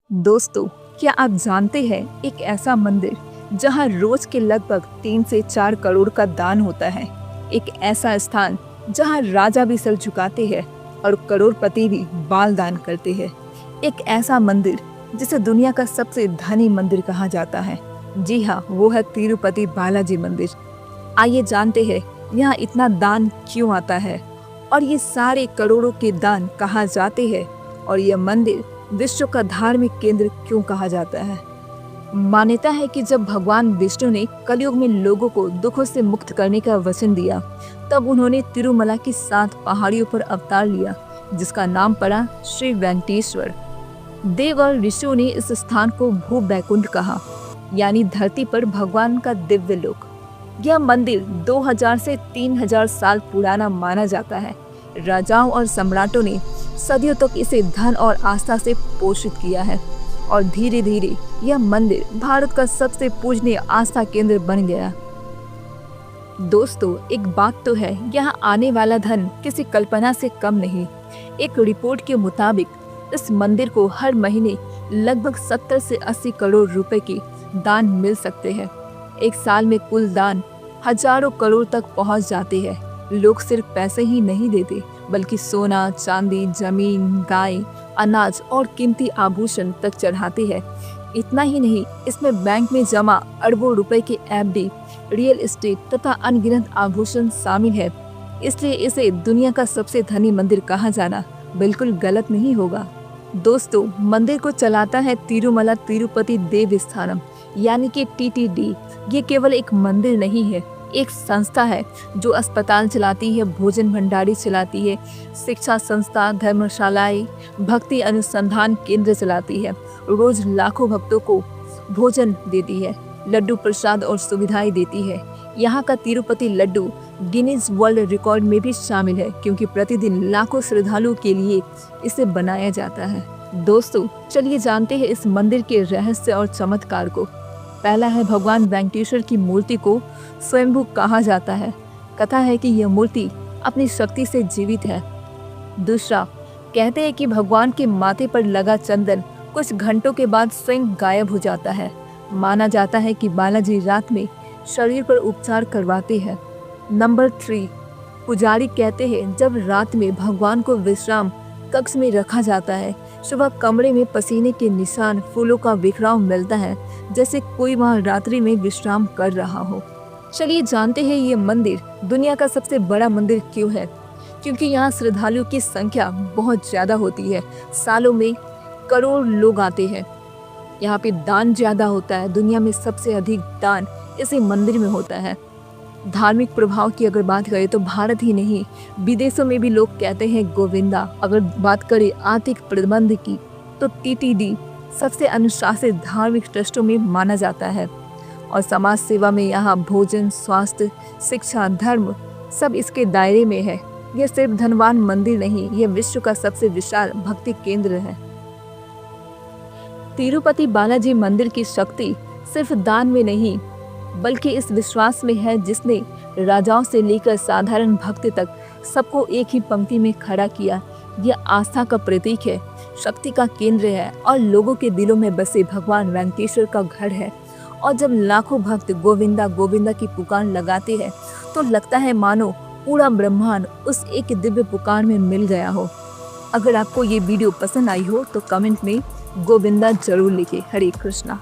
दोस्तों, क्या आप जानते हैं एक ऐसा मंदिर जहां रोज के लगभग 3 से 4 करोड़ का दान होता है। एक ऐसा स्थान जहां राजा भी सर झुकाते हैं और करोड़पति भी बाल दान करते हैं। एक ऐसा मंदिर जिसे दुनिया का सबसे धनी मंदिर कहा जाता है। जी हाँ, वो है तिरुपति बालाजी मंदिर। आइए जानते हैं यहाँ इतना दान क्यों आता है और ये सारे करोड़ों के दान कहाँ जाते हैं और यह मंदिर विश्व का धार्मिक केंद्र क्यों कहा जाता है। मान्यता है कि जब भगवान विष्णु ने कलयुग में लोगों को दुखों से मुक्त करने का वचन दिया, तब उन्होंने तिरुमला की 7 पहाड़ियों पर अवतार लिया, जिसका नाम पड़ा श्री वेंकटेश्वर। देव और ऋषियों ने इस स्थान को भू बैकुंठ कहा, यानी धरती पर भगवान का दिव्य लोक। यह मंदिर 2000 से 3000 साल पुराना माना जाता है। राजाओं और सम्राटों ने सदियों तक इसे धन और आस्था से पोषित किया है और धीरे धीरे यह मंदिर भारत का सबसे पूजनीय आस्था केंद्र बन गया। दोस्तों, एक बात तो है, यहाँ आने वाला धन किसी कल्पना से कम नहीं। एक रिपोर्ट के मुताबिक इस मंदिर को हर महीने लगभग 70 से 80 करोड़ रुपए के दान मिल सकते हैं। एक साल में कुल दान हजारों करोड़ तक पहुँच जाते हैं। लोग सिर्फ पैसे ही नहीं देते, बल्कि सोना, चांदी, जमीन, गाय, अनाज और कीमती आभूषण तक चढ़ाते हैं। इतना ही नहीं, इसमें बैंक में जमा अरबों रुपए के एफडी, रियल एस्टेट तथा अनगिनत आभूषण शामिल है। इसलिए इसे दुनिया का सबसे धनी मंदिर कहा जाना बिल्कुल गलत नहीं होगा। दोस्तों, मंदिर को चलाता है तिरुमला तिरुपति देवस्थानम, यानी कि TTD। ये केवल एक मंदिर नहीं है, एक संस्था है जो अस्पताल चलाती है, भोजन भंडारी चलाती है, शिक्षा संस्था, धर्मशालाएं, भक्ति अनुसंधान केंद्र चलाती है, रोज लाखों भक्तों को भोजन देती है, लड्डू प्रसाद और सुविधाएं देती है। यहाँ का Tirupati laddu Guinness world record में भी शामिल है, क्योंकि प्रतिदिन लाखों श्रद्धालुओं के लिए इसे बनाया जाता है। दोस्तों, चलिए जानते हैं इस मंदिर के रहस्य और चमत्कार को। पहला है, भगवान वेंकटेश्वर की मूर्ति को स्वयंभू कहा जाता है। कथा है कि यह मूर्ति अपनी शक्ति से जीवित है। दूसरा, कहते हैं कि भगवान के माथे पर लगा चंदन कुछ घंटों के बाद स्वयं गायब हो जाता है। माना जाता है कि बालाजी रात में शरीर पर उपचार करवाते हैं। नंबर 3, पुजारी कहते हैं जब रात में भगवान को विश्राम कक्ष में रखा जाता है, सुबह कमरे में पसीने के निशान, फूलों का बिखराव मिलता है, जैसे कोई वहाँ रात्रि में विश्राम कर रहा हो। चलिए जानते हैं ये मंदिर दुनिया का सबसे बड़ा मंदिर क्यों है। क्योंकि यहाँ श्रद्धालुओं की संख्या बहुत ज्यादा होती है। सालों में करोड़ लोग आते हैं। यहाँ पे दान ज्यादा होता है। दुनिया में सबसे अधिक दान इसी मंदिर में होता है। धार्मिक प्रभाव की अगर बात करें तो भारत ही नहीं, विदेशों में भी लोग कहते हैं गोविंदा। अगर बात करें आर्थिक प्रबंध की, तो TTD सबसे अनुशासित धार्मिक ट्रस्टों में माना जाता है। और समाज सेवा में यहाँ भोजन, स्वास्थ्य, शिक्षा, धर्म सब इसके दायरे में है। यह सिर्फ धनवान मंदिर नहीं, यह विश्व का सबसे विशाल भक्ति केंद्र है। तिरुपति बालाजी मंदिर की शक्ति सिर्फ दान में नहीं, बल्कि इस विश्वास में है जिसने राजाओं से लेकर साधारण भक्त तक सबको एक ही पंक्ति में खड़ा किया। यह आस्था का प्रतीक है, शक्ति का केंद्र है और लोगों के दिलों में बसे भगवान वेंकटेश्वर का घर है। और जब लाखों भक्त गोविंदा गोविंदा की पुकार लगाते हैं, तो लगता है मानो पूरा ब्रह्मांड उस एक दिव्य पुकार में मिल गया हो। अगर आपको ये वीडियो पसंद आई हो तो कमेंट में गोविंदा जरूर लिखें। हरे कृष्णा।